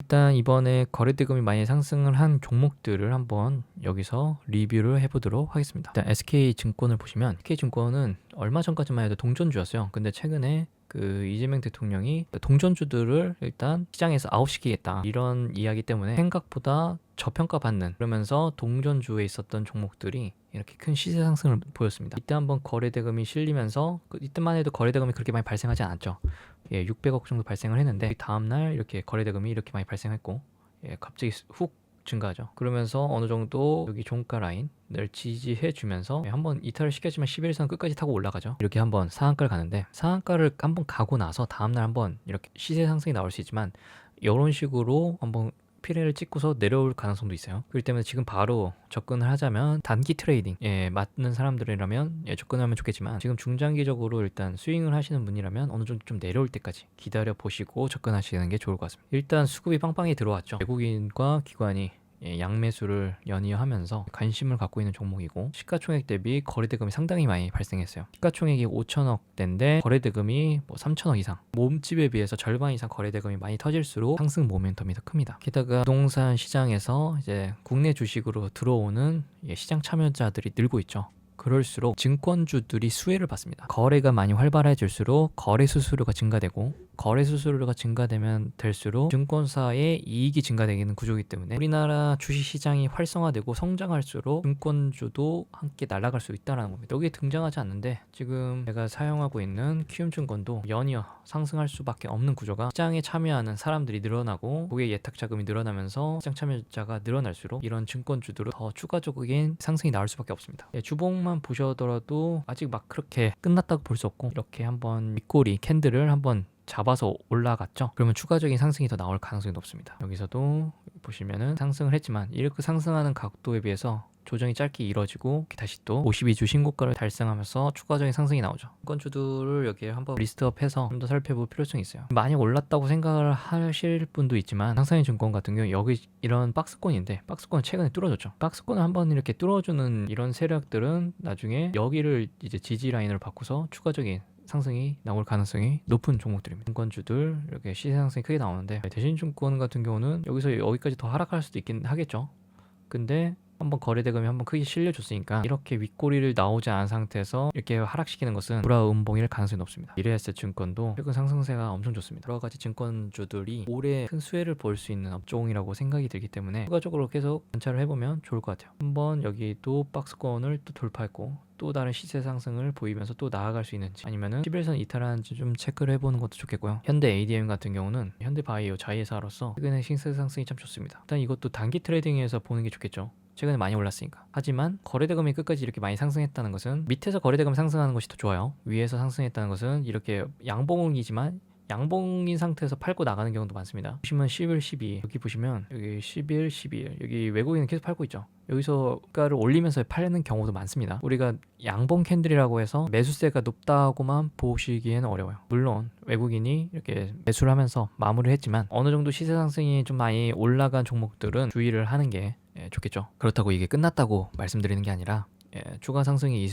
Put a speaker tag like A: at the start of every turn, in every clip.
A: 일단 이번에 거래대금이 많이 상승을 한 종목들을 한번 여기서 리뷰를 해보도록 하겠습니다. 일단 SK증권을 보시면 SK증권은 얼마 전까지만 해도 동전주였어요. 근데 최근에 이재명 대통령이 동전주들을 일단 시장에서 아웃시키겠다 이런 이야기 때문에 생각보다 저평가받는, 그러면서 동전주에 있었던 종목들이 이렇게 큰 시세 상승을 보였습니다. 이때 한번 거래대금이 실리면서 이때만 해도 거래대금이 그렇게 많이 발생하지 않았죠. 600억 정도 발생을 했는데 다음날 이렇게 거래대금이 이렇게 많이 발생했고, 갑자기 훅 증가하죠. 그러면서 어느 정도 여기 종가 라인을 지지해 주면서 한번 이탈을 시켰지만 11선 끝까지 타고 올라가죠. 이렇게 한번 상한가를 가는데, 상한가를 한번 가고 나서 다음날 한번 이렇게 시세 상승이 나올 수 있지만 이런 식으로 한번 피레를 찍고서 내려올 가능성도 있어요. 그렇기 때문에 지금 바로 접근을 하자면 단기 트레이딩에 맞는 사람들이라면 접근하면 좋겠지만, 지금 중장기적으로 일단 스윙을 하시는 분이라면 어느 정도 좀 내려올 때까지 기다려 보시고 접근하시는 게 좋을 것 같습니다. 일단 수급이 빵빵히 들어왔죠. 외국인과 기관이 양매수를 연이어하면서 관심을 갖고 있는 종목이고, 시가총액 대비 거래대금이 상당히 많이 발생했어요. 시가총액이 5천억대인데 거래대금이 3천억 이상, 몸집에 비해서 절반 이상 거래대금이 많이 터질수록 상승 모멘텀이 더 큽니다. 게다가 부동산 시장에서 이제 국내 주식으로 들어오는 시장 참여자들이 늘고 있죠. 그럴수록 증권주들이 수혜를 받습니다. 거래가 많이 활발해질수록 거래 수수료가 증가되고, 거래 수수료가 증가되면 될수록 증권사의 이익이 증가되는 구조이기 때문에 우리나라 주식시장이 활성화되고 성장할수록 증권주도 함께 날아갈 수 있다는 겁니다. 여기에 등장하지 않는데 지금 제가 사용하고 있는 키움증권도 연이어 상승할 수밖에 없는 구조가, 시장에 참여하는 사람들이 늘어나고 고객 예탁 자금이 늘어나면서 시장 참여자가 늘어날수록 이런 증권주들은 더 추가적인 상승이 나올 수밖에 없습니다. 주봉만 보셔더라도 아직 막 그렇게 끝났다고 볼 수 없고, 이렇게 한번 윗꼬리 캔들을 한번 잡아서 올라갔죠. 그러면 추가적인 상승이 더 나올 가능성이 높습니다. 여기서도 보시면은 상승을 했지만 이렇게 상승하는 각도에 비해서 조정이 짧게 이뤄지고 다시 또 52주 신고가를 달성하면서 추가적인 상승이 나오죠. 증권주들을 여기에 한번 리스트업해서 좀 더 살펴볼 필요성이 있어요. 많이 올랐다고 생각을 하실 분도 있지만, 상상의 증권 같은 경우 여기 이런 박스권인데, 박스권은 최근에 뚫어줬죠. 박스권을 한번 이렇게 뚫어주는 이런 세력들은 나중에 여기를 이제 지지 라인으로 바꿔서 추가적인 상승이 나올 가능성이 높은 종목들입니다. 증권주들 이렇게 시세 상승이 크게 나오는데, 대신증권 같은 경우는 여기서 여기까지 더 하락할 수도 있긴 하겠죠. 근데 한번 거래대금이 한번 크게 실려줬으니까 이렇게 윗꼬리를 나오지 않은 상태에서 이렇게 하락시키는 것은 불화음봉일 가능성이 높습니다. 미래에셋 증권도 최근 상승세가 엄청 좋습니다. 여러 가지 증권주들이 올해 큰 수혜를 볼 수 있는 업종이라고 생각이 들기 때문에 추가적으로 계속 관찰을 해보면 좋을 것 같아요. 한번 여기도 박스권을 또 돌파했고 또 다른 시세 상승을 보이면서 또 나아갈 수 있는지, 아니면은 11선 이탈하는지 좀 체크를 해보는 것도 좋겠고요. 현대 ADM 같은 경우는 현대바이오 자회사로서 최근에 시세 상승이 참 좋습니다. 일단 이것도 단기 트레이딩에서 보는 게 좋겠죠. 최근에 많이 올랐으니까. 하지만 거래대금이 끝까지 이렇게 많이 상승했다는 것은, 밑에서 거래대금 상승하는 것이 더 좋아요. 위에서 상승했다는 것은 이렇게 양봉이지만 양봉인 상태에서 팔고 나가는 경우도 많습니다. 보시면 11, 12 여기 보시면 여기 11, 12 여기 외국인은 계속 팔고 있죠. 여기서 가를 올리면서 팔는 경우도 많습니다. 우리가 양봉 캔들이라고 해서 매수세가 높다고만 보시기에는 어려워요. 물론 외국인이 이렇게 매수를 하면서 마무리를 했지만 어느 정도 시세 상승이 좀 많이 올라간 종목들은 주의를 하는 게 좋겠죠. 그렇다고 이게 끝났다고 말씀드리는 게 아니라 추가 상승이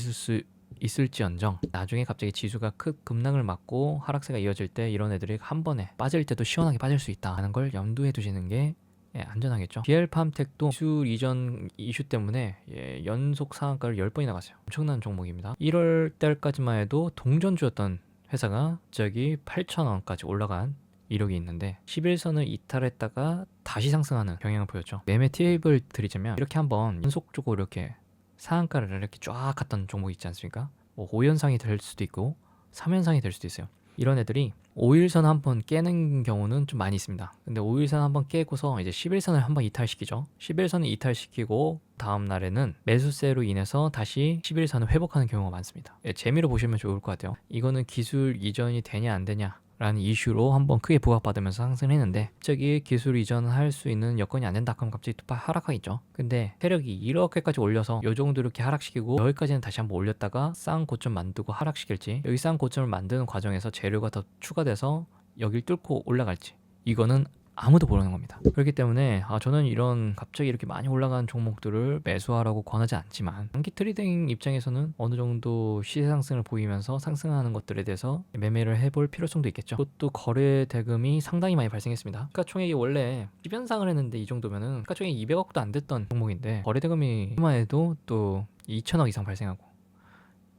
A: 있을지언정 나중에 갑자기 지수가 큰 급락을 맞고 하락세가 이어질 때 이런 애들이 한 번에 빠질 때도 시원하게 빠질 수 있다는 걸 염두에 두시는 게 안전하겠죠. BL팜텍도 기술 이전 이슈 때문에 연속 상한가를 10번이나 갔어요. 엄청난 종목입니다. 1월 달까지만 해도 동전주였던 회사가 갑자기 8,000원까지 올라간 이력이 있는데 11선을 이탈했다가 다시 상승하는 경향을 보였죠. 매매 팁을 드리자면, 이렇게 한번 연속적으로 이렇게 상한가를 이렇게 쫙 갔던 종목이 있지 않습니까? 5연상이 될 수도 있고 3연상이 될 수도 있어요. 이런 애들이 5일선 한번 깨는 경우는 좀 많이 있습니다. 근데 5일선 한번 깨고서 이제 11선을 한번 이탈시키죠. 11선을 이탈시키고 다음 날에는 매수세로 인해서 다시 11선을 회복하는 경우가 많습니다. 재미로 보시면 좋을 것 같아요. 이거는 기술 이전이 되냐 안 되냐 라는 이슈로 한번 크게 부각받으면서 상승했는데, 갑자기 기술 이전을 할 수 있는 여건이 안 된다 하면 갑자기 또 하락하겠죠. 근데 세력이 이렇게까지 올려서 요 정도 이렇게 하락시키고 여기까지는 다시 한번 올렸다가 싼 고점 만들고 하락시킬지, 여기 싼 고점을 만드는 과정에서 재료가 더 추가돼서 여길 뚫고 올라갈지, 이거는 아무도 모르는 겁니다. 그렇기 때문에 저는 이런 갑자기 이렇게 많이 올라간 종목들을 매수하라고 권하지 않지만 단기 트레이딩 입장에서는 어느 정도 시세 상승을 보이면서 상승하는 것들에 대해서 매매를 해볼 필요성도 있겠죠. 그것도 거래 대금이 상당히 많이 발생했습니다. 시가총액이 원래 10연상을 했는데 이 정도면은 시가총액이 200억도 안 됐던 종목인데 거래 대금이 만 해도 또 2천억 이상 발생하고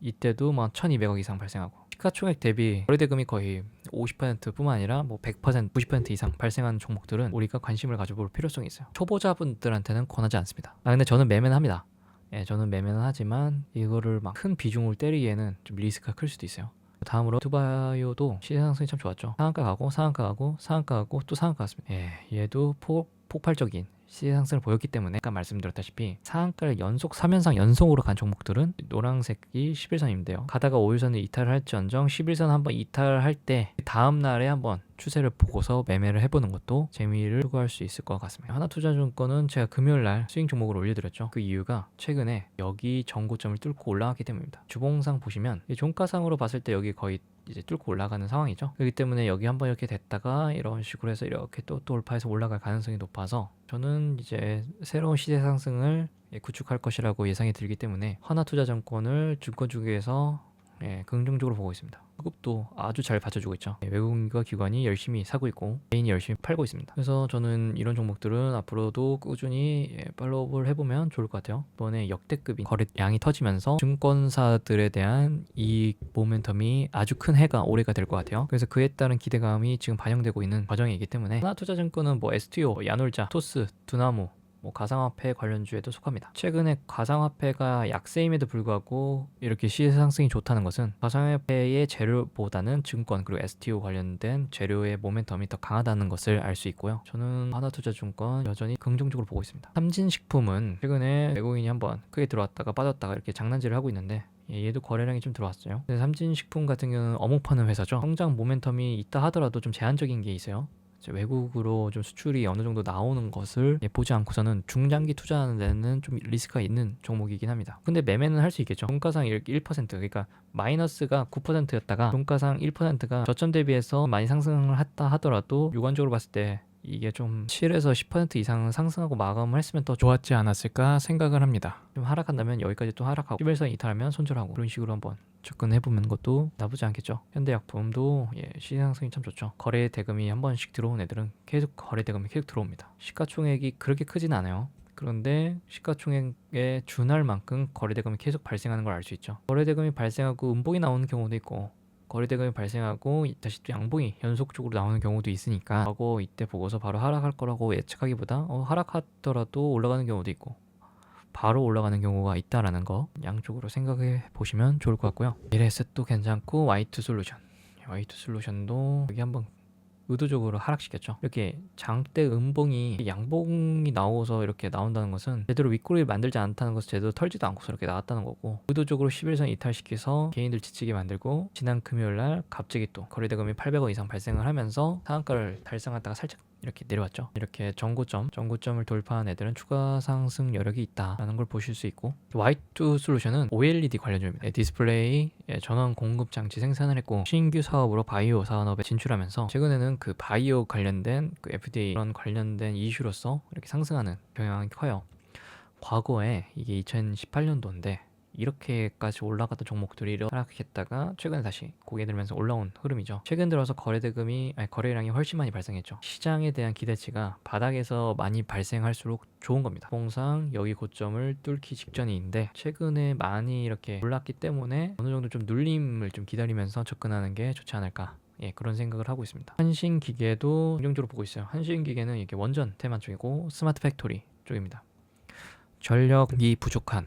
A: 이때도 막 1200억 이상 발생하고 시가총액 대비 거래대금이 거의 50%뿐만 아니라 뭐 100%, 90% 이상 발생하는 종목들은 우리가 관심을 가져볼 필요성이 있어요. 초보자분들한테는 권하지 않습니다. 근데 저는 매매는 합니다. 예, 저는 매매는 하지만 이거를 막 큰 비중을 때리기에는 좀 리스크가 클 수도 있어요. 다음으로 투바이오도 시세 상승이 참 좋았죠. 상한가 가고 상한가 가고 상한가 가고 또 상한가 갔습니다. 예, 얘도 폭발적인 시세 상승을 보였기 때문에 아까 말씀드렸다시피 상한가를 연속 3연상 연속으로 간 종목들은 노란색이 11선인데요. 가다가 5일선을 이탈을 할지언정 11선 한번 이탈할 때 다음 날에 한번 추세를 보고서 매매를 해보는 것도 재미를 추구할 수 있을 것 같습니다. 하나투자증권은 제가 금요일날 스윙 종목을 올려드렸죠. 그 이유가 최근에 여기 전고점을 뚫고 올라갔기 때문입니다. 주봉상 보시면 종가상으로 봤을 때 여기 거의 이제 뚫고 올라가는 상황이죠. 그렇기 때문에 여기 한번 이렇게 됐다가 이런 식으로 해서 이렇게 또 돌파해서 올라갈 가능성이 높아서 저는 이제 새로운 시세 상승을 구축할 것이라고 예상이 들기 때문에 하나투자증권을 증권주기에서 긍정적으로 보고 있습니다. 수급도 아주 잘 받쳐주고 있죠. 외국인과 기관이 열심히 사고 있고 개인이 열심히 팔고 있습니다. 그래서 저는 이런 종목들은 앞으로도 꾸준히 팔로우를 해보면 좋을 것 같아요. 이번에 역대급인 거래량이 터지면서 증권사들에 대한 이익 모멘텀이 아주 큰 해가 올해가 될 것 같아요. 그래서 그에 따른 기대감이 지금 반영되고 있는 과정이기 때문에 하나투자증권은 뭐 STO, 야놀자, 토스, 두나무 가상화폐 관련주에도 속합니다. 최근에 가상화폐가 약세임에도 불구하고 이렇게 시세 상승이 좋다는 것은 가상화폐의 재료보다는 증권 그리고 STO 관련된 재료의 모멘텀이 더 강하다는 것을 알 수 있고요. 저는 하나투자증권 여전히 긍정적으로 보고 있습니다. 삼진식품은 최근에 외국인이 한번 크게 들어왔다가 빠졌다가 이렇게 장난질을 하고 있는데 얘도 거래량이 좀 들어왔어요. 근데 삼진식품 같은 경우는 어묵 파는 회사죠. 성장 모멘텀이 있다 하더라도 좀 제한적인 게 있어요. 외국으로 좀 수출이 어느 정도 나오는 것을 보지 않고서는 중장기 투자하는 데는 좀 리스크가 있는 종목이긴 합니다. 근데 매매는 할 수 있겠죠. 종가상 이렇게 1% 그러니까 마이너스가 9%였다가 종가상 1%가 저점 대비해서 많이 상승을 했다 하더라도 유관적으로 봤을 때 이게 좀 7에서 10% 이상 상승하고 마감을 했으면 더 좋았지 않았을까 생각을 합니다. 좀 하락한다면 여기까지 또 하락하고 11선 이탈하면 손절하고 그런 식으로 한번 접근해보는 것도 나쁘지 않겠죠. 현대약품도 시세 상승이 참 좋죠. 거래 대금이 한 번씩 들어온 애들은 계속 거래 대금이 계속 들어옵니다. 시가총액이 그렇게 크진 않아요. 그런데 시가총액에 준할 만큼 거래 대금이 계속 발생하는 걸 알 수 있죠. 거래 대금이 발생하고 음봉이 나오는 경우도 있고 거래대금이 발생하고 다시 또 양봉이 연속적으로 나오는 경우도 있으니까 하고 이때 보고서 바로 하락할 거라고 예측하기보다 하락하더라도 올라가는 경우도 있고 바로 올라가는 경우가 있다라는 거 양쪽으로 생각해 보시면 좋을 것 같고요. 미래에셋도 괜찮고 Y2솔루션도 여기 한번 의도적으로 하락시켰죠. 이렇게 장대 음봉이 양봉이 나오서 이렇게 나온다는 것은 제대로 윗꼬리를 만들지 않다는 것을 제대로 털지도 않고서 이렇게 나왔다는 거고 의도적으로 11선 이탈시켜서 개인들 지치게 만들고 지난 금요일날 갑자기 또 거래대금이 800원 이상 발생을 하면서 상한가를 달성하다가 살짝 이렇게 내려왔죠. 이렇게 전고점을 돌파한 애들은 추가 상승 여력이 있다라는 걸 보실 수 있고 Y2 솔루션은 OLED 관련주입니다. 디스플레이 전원 공급 장치 생산을 했고 신규 사업으로 바이오 산업에 진출하면서 최근에는 그 바이오 관련된 그 FDA 그런 관련된 이슈로서 이렇게 상승하는 경향이 커요. 과거에 이게 2018년도인데 이렇게까지 올라갔던 종목들이 하락했다가 최근에 다시 고개 들면서 올라온 흐름이죠. 최근 들어서 거래량이 훨씬 많이 발생했죠. 시장에 대한 기대치가 바닥에서 많이 발생할수록 좋은 겁니다. 통상 여기 고점을 뚫기 직전인데 최근에 많이 이렇게 올랐기 때문에 어느 정도 좀 눌림을 좀 기다리면서 접근하는 게 좋지 않을까. 그런 생각을 하고 있습니다. 한신기계도 긍정적으로 보고 있어요. 한신기계는 이렇게 원전 테마 쪽이고 스마트 팩토리 쪽입니다. 전력이 부족한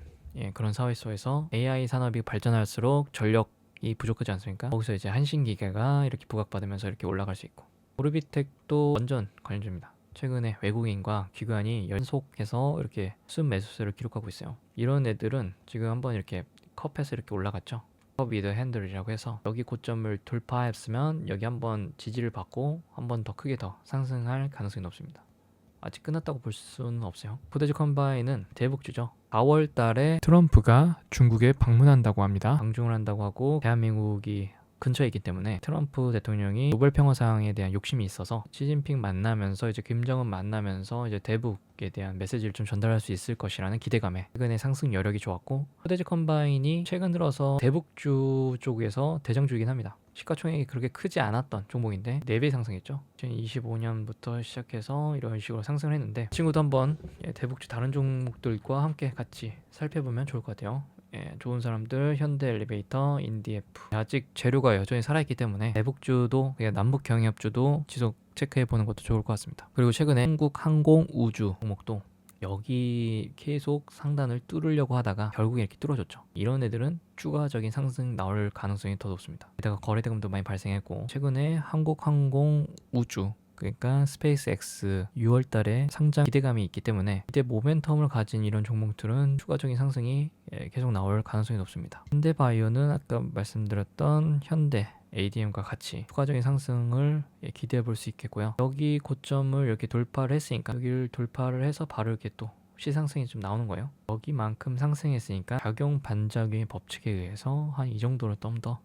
A: 그런 사회 속에서 AI 산업이 발전할수록 전력이 부족하지 않습니까? 거기서 이제 한신기계가 이렇게 부각받으면서 이렇게 올라갈 수 있고 오르비텍도 원전 관련주입니다. 최근에 외국인과 기관이 연속해서 이렇게 순 매수세를 기록하고 있어요. 이런 애들은 지금 한번 이렇게 컵에서 이렇게 올라갔죠. 컵 위드 핸들이라고 해서 여기 고점을 돌파했으면 여기 한번 지지를 받고 한번 더 크게 더 상승할 가능성이 높습니다. 아직 끝났다고 볼 수는 없어요. 포대지 컴바인은 대북주죠. 4월 달에 트럼프가 중국에 방문한다고 합니다. 방중을 한다고 하고 대한민국이 근처에 있기 때문에 트럼프 대통령이 노벨 평화상에 대한 욕심이 있어서 시진핑 만나면서 이제 김정은 만나면서 이제 대북에 대한 메시지를 좀 전달할 수 있을 것이라는 기대감에 최근에 상승 여력이 좋았고, 코데지 컴바인이 최근 들어서 대북주 쪽에서 대장주이긴 합니다. 시가총액이 그렇게 크지 않았던 종목인데 4배 상승했죠. 2025년부터 시작해서 이런 식으로 상승을 했는데, 친구도 한번 대북주 다른 종목들과 함께 같이 살펴보면 좋을 것 같아요. 좋은 사람들 현대엘리베이터, 인디에프, 아직 재료가 여전히 살아있기 때문에 대북주도 남북경협주도 지속 체크해보는 것도 좋을 것 같습니다. 그리고 최근에 한국항공우주 종목도 여기 계속 상단을 뚫으려고 하다가 결국에 이렇게 뚫어줬죠. 이런 애들은 추가적인 상승 나올 가능성이 더 높습니다. 게다가 거래대금도 많이 발생했고, 최근에 한국항공우주 그러니까 스페이스X 6월달에 상장 기대감이 있기 때문에 이때 모멘텀을 가진 이런 종목들은 추가적인 상승이 계속 나올 가능성이 높습니다. 현대바이오는 아까 말씀드렸던 현대 ADM과 같이 추가적인 상승을 기대해 볼 수 있겠고요. 여기 고점을 이렇게 돌파를 했으니까 여기를 돌파를 해서 바로 이렇게 또 시상승이 좀 나오는 거예요. 여기만큼 상승했으니까 작용 반작용의 법칙에 의해서 한 이 정도로 좀 더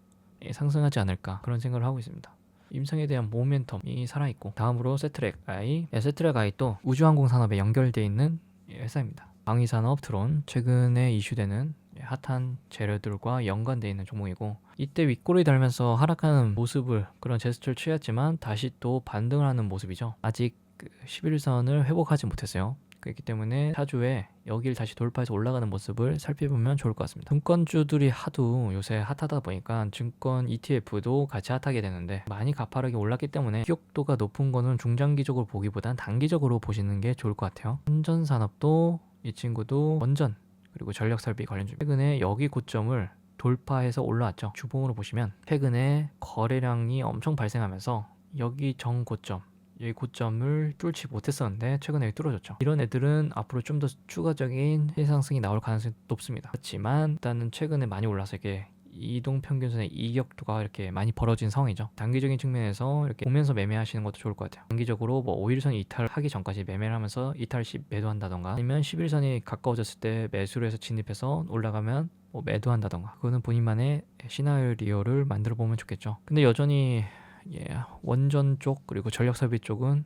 A: 상승하지 않을까, 그런 생각을 하고 있습니다. 임상에 대한 모멘텀이 살아있고, 다음으로 세트랙I. 세트랙I 또 우주항공 산업에 연결되어 있는 회사입니다. 방위산업 드론, 최근에 이슈되는 핫한 재료들과 연관되어 있는 종목이고, 이때 윗꼬리 달면서 하락하는 모습을, 그런 제스처를 취했지만 다시 또 반등을 하는 모습이죠. 아직 11선을 회복하지 못했어요. 그렇기 때문에 차주에 여기를 다시 돌파해서 올라가는 모습을 살펴보면 좋을 것 같습니다. 증권주들이 하도 요새 핫하다 보니까 증권 ETF도 같이 핫하게 되는데, 많이 가파르게 올랐기 때문에 기억도가 높은 거는 중장기적으로 보기보단 단기적으로 보시는 게 좋을 것 같아요. 선전산업도 이 친구도 원전 그리고 전력설비 관련주, 최근에 여기 고점을 돌파해서 올라왔죠. 주봉으로 보시면 최근에 거래량이 엄청 발생하면서 여기 정고점, 여기 고점을 뚫지 못했었는데 최근에 뚫어졌죠. 이런 애들은 앞으로 좀 더 추가적인 시상승이 나올 가능성이 높습니다. 그렇지만 일단은 최근에 많이 올라서 이게 이동평균선의 이격도가 이렇게 많이 벌어진 상황이죠. 단기적인 측면에서 이렇게 보면서 매매하시는 것도 좋을 것 같아요. 단기적으로 뭐 5일선 이탈하기 전까지 매매를 하면서 이탈 시 매도한다던가, 아니면 11선이 가까워졌을 때 매수를 해서 진입해서 올라가면 뭐 매도한다던가, 그거는 본인만의 시나리오를 만들어 보면 좋겠죠. 근데 여전히 원전 쪽 그리고 전력설비 쪽은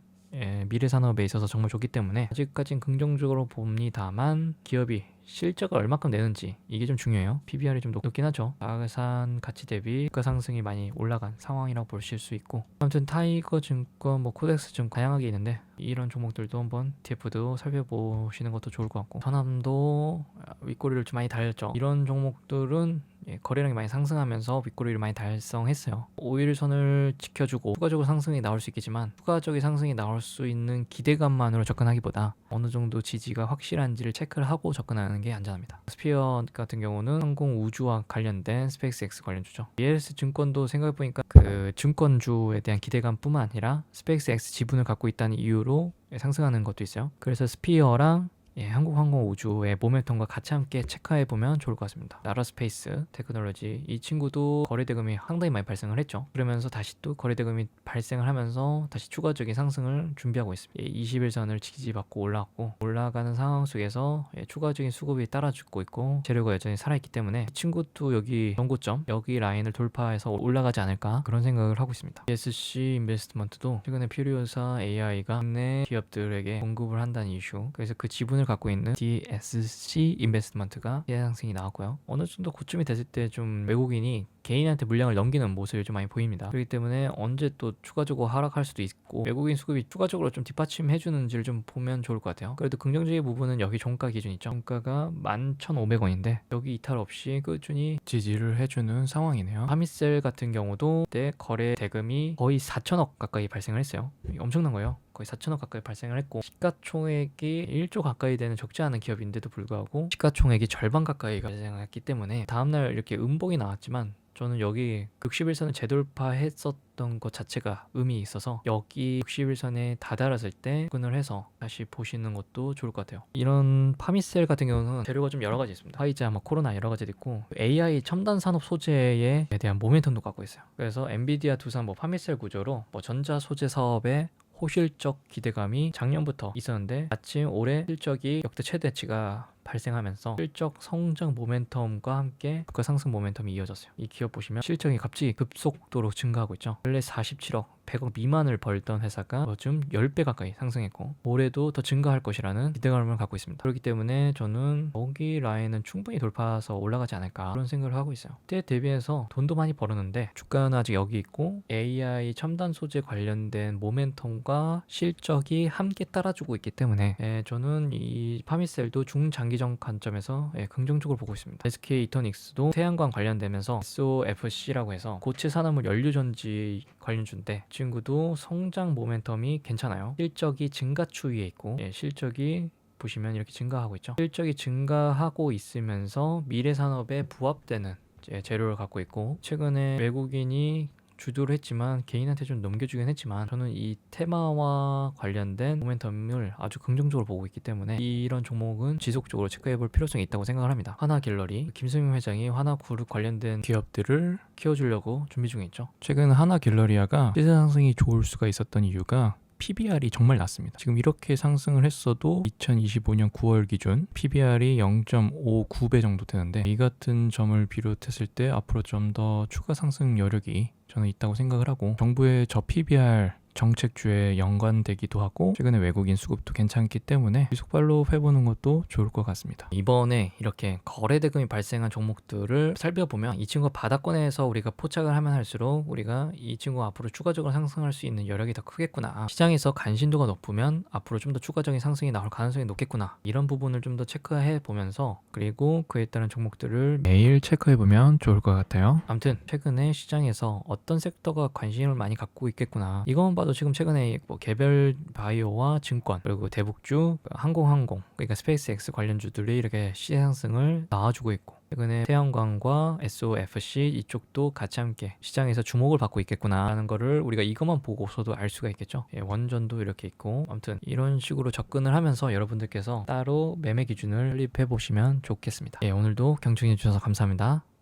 A: 미래산업에 있어서 정말 좋기 때문에 아직까지는 긍정적으로 봅니다만, 기업이 실적을 얼마큼 내는지 이게 좀 중요해요. PBR이 좀 높긴 하죠. 자산 가치 대비 주가 상승이 많이 올라간 상황이라고 보실 수 있고, 아무튼 타이거 증권, 뭐 코덱스 증권 다양하게 있는데 이런 종목들도 한번 TF도 살펴보시는 것도 좋을 것 같고, 전함도 윗꼬리를 좀 많이 달렸죠. 이런 종목들은 거래량이 많이 상승하면서 윗꼬리를 많이 달성했어요. 5일선을 지켜주고 추가적으로 상승이 나올 수 있겠지만, 추가적인 상승이 나올 수 있는 기대감만으로 접근하기보다 어느 정도 지지가 확실한지를 체크를 하고 접근하는 게 안전합니다. 스피어 같은 경우는 항공 우주와 관련된 스페이스X 관련주죠. ELS 증권도 생각해보니까 그 증권주에 대한 기대감뿐만 아니라 스페이스X 지분을 갖고 있다는 이유로 상승하는 것도 있어요. 그래서 스피어랑 한국항공우주의 모멘텀과 같이 함께 체크해보면 좋을 것 같습니다. 나라스페이스 테크놀로지, 이 친구도 거래대금이 상당히 많이 발생을 했죠. 그러면서 다시 또 거래대금이 발생을 하면서 다시 추가적인 상승을 준비하고 있습니다. 21선을 지지받고 올라왔고, 올라가는 상황 속에서 추가적인 수급이 따라주고 있고 재료가 여전히 살아있기 때문에 이 친구도 여기 정고점, 여기 라인을 돌파해서 올라가지 않을까, 그런 생각을 하고 있습니다. DSC 인베스트먼트도 최근에 퓨리오사 AI가 국내 기업들에게 공급을 한다는 이슈, 그래서 그 지분을 갖고 있는 DSC 인베스트먼트가 시장상승이 나왔고요. 어느 정도 고점이 됐을 때 좀 외국인이 개인한테 물량을 넘기는 모습이 좀 많이 보입니다. 그렇기 때문에 언제 또 추가적으로 하락할 수도 있고, 외국인 수급이 추가적으로 좀 뒷받침해 주는지를 좀 보면 좋을 것 같아요. 그래도 긍정적인 부분은 여기 종가 기준 있죠. 종가가 11,500원인데 여기 이탈 없이 꾸준히 지지를 해주는 상황이네요. 하미셀 같은 경우도 그때 거래 대금이 거의 4천억 가까이 발생을 했어요. 엄청난 거예요. 거의 4천억 가까이 발생을 했고, 시가총액이 1조 가까이 되는 적지 않은 기업인데도 불구하고 시가총액이 절반 가까이가 발생했기 때문에 다음날 이렇게 음봉이 나왔지만, 저는 여기 61선을 재돌파했었던 것 자체가 의미 있어서 여기 61선에 다다랐을 때 접근을 해서 다시 보시는 것도 좋을 것 같아요. 이런 파미셀 같은 경우는 재료가 좀 여러 가지 있습니다. 화이자, 코로나 여러 가지 있고, AI 첨단 산업 소재에 대한 모멘텀도 갖고 있어요. 그래서 엔비디아 두산 파미셀 구조로 전자 소재 사업에 호실적 기대감이 작년부터 있었는데 마침 올해 실적이 역대 최대치가 발생하면서 실적 성장 모멘텀과 함께 주가 상승 모멘텀이 이어졌어요. 이 기업 보시면 실적이 갑자기 급속도로 증가하고 있죠. 원래 47억 100억 미만을 벌던 회사가 요즘 10배 가까이 상승했고 올해도 더 증가할 것이라는 기대감을 갖고 있습니다. 그렇기 때문에 저는 여기 라인은 충분히 돌파해서 올라가지 않을까 그런 생각을 하고 있어요. 그때 대비해서 돈도 많이 벌었는데 주가는 아직 여기 있고 AI 첨단 소재 관련된 모멘텀과 실적이 함께 따라주고 있기 때문에 저는 이 파미셀도 중장기적 관점에서 긍정적으로 보고 있습니다. SK 이터닉스도 태양광 관련되면서 SOFC라고 해서 고체 산화물 연료전지 관련주인데 친구도 성장 모멘텀이 괜찮아요. 실적이 증가 추이에 있고 실적이 보시면 이렇게 증가하고 있죠. 실적이 증가하고 있으면서 미래 산업에 부합되는 재료를 갖고 있고 최근에 외국인이 주도를 했지만 개인한테 좀 넘겨주긴 했지만 저는 이 테마와 관련된 모멘텀을 아주 긍정적으로 보고 있기 때문에 이런 종목은 지속적으로 체크해볼 필요성이 있다고 생각을 합니다. 하나갤러리 김승용 회장이 하나그룹 관련된 기업들을 키워주려고 준비 중에 있죠. 최근 하나갤러리아가 시세 상승이 좋을 수가 있었던 이유가 PBR이 정말 낮습니다. 지금 이렇게 상승을 했어도 2025년 9월 기준 PBR이 0.59배 정도 되는데 이 같은 점을 비롯했을 때 앞으로 좀 더 추가 상승 여력이 저는 있다고 생각을 하고 정부의 저 PBR 정책주에 연관되기도 하고 최근에 외국인 수급도 괜찮기 때문에 지속 팔로우 해보는 것도 좋을 것 같습니다. 이번에 이렇게 거래 대금이 발생한 종목들을 살펴보면 이 친구가 바닥권에서 우리가 포착을 하면 할수록 우리가 이 친구가 앞으로 추가적으로 상승할 수 있는 여력이 더 크겠구나. 시장에서 관심도가 높으면 앞으로 좀 더 추가적인 상승이 나올 가능성이 높겠구나. 이런 부분을 좀 더 체크해 보면서 그리고 그에 따른 종목들을 매일 체크해 보면 좋을 것 같아요. 아무튼 최근에 시장에서 어떤 섹터가 관심을 많이 갖고 있겠구나. 이것만 봐도 지금 최근에 뭐 개별 바이오와 증권 그리고 대북주, 항공 그러니까 스페이스X 관련주들이 이렇게 시세 상승을 나와주고 있고 최근에 태양광과 SOFC 이쪽도 같이 함께 시장에서 주목을 받고 있겠구나 하는 거를 우리가 이것만 보고서도 알 수가 있겠죠. 원전도 이렇게 있고 아무튼 이런 식으로 접근을 하면서 여러분들께서 따로 매매 기준을 설립해 보시면 좋겠습니다. 오늘도 경청해 주셔서 감사합니다.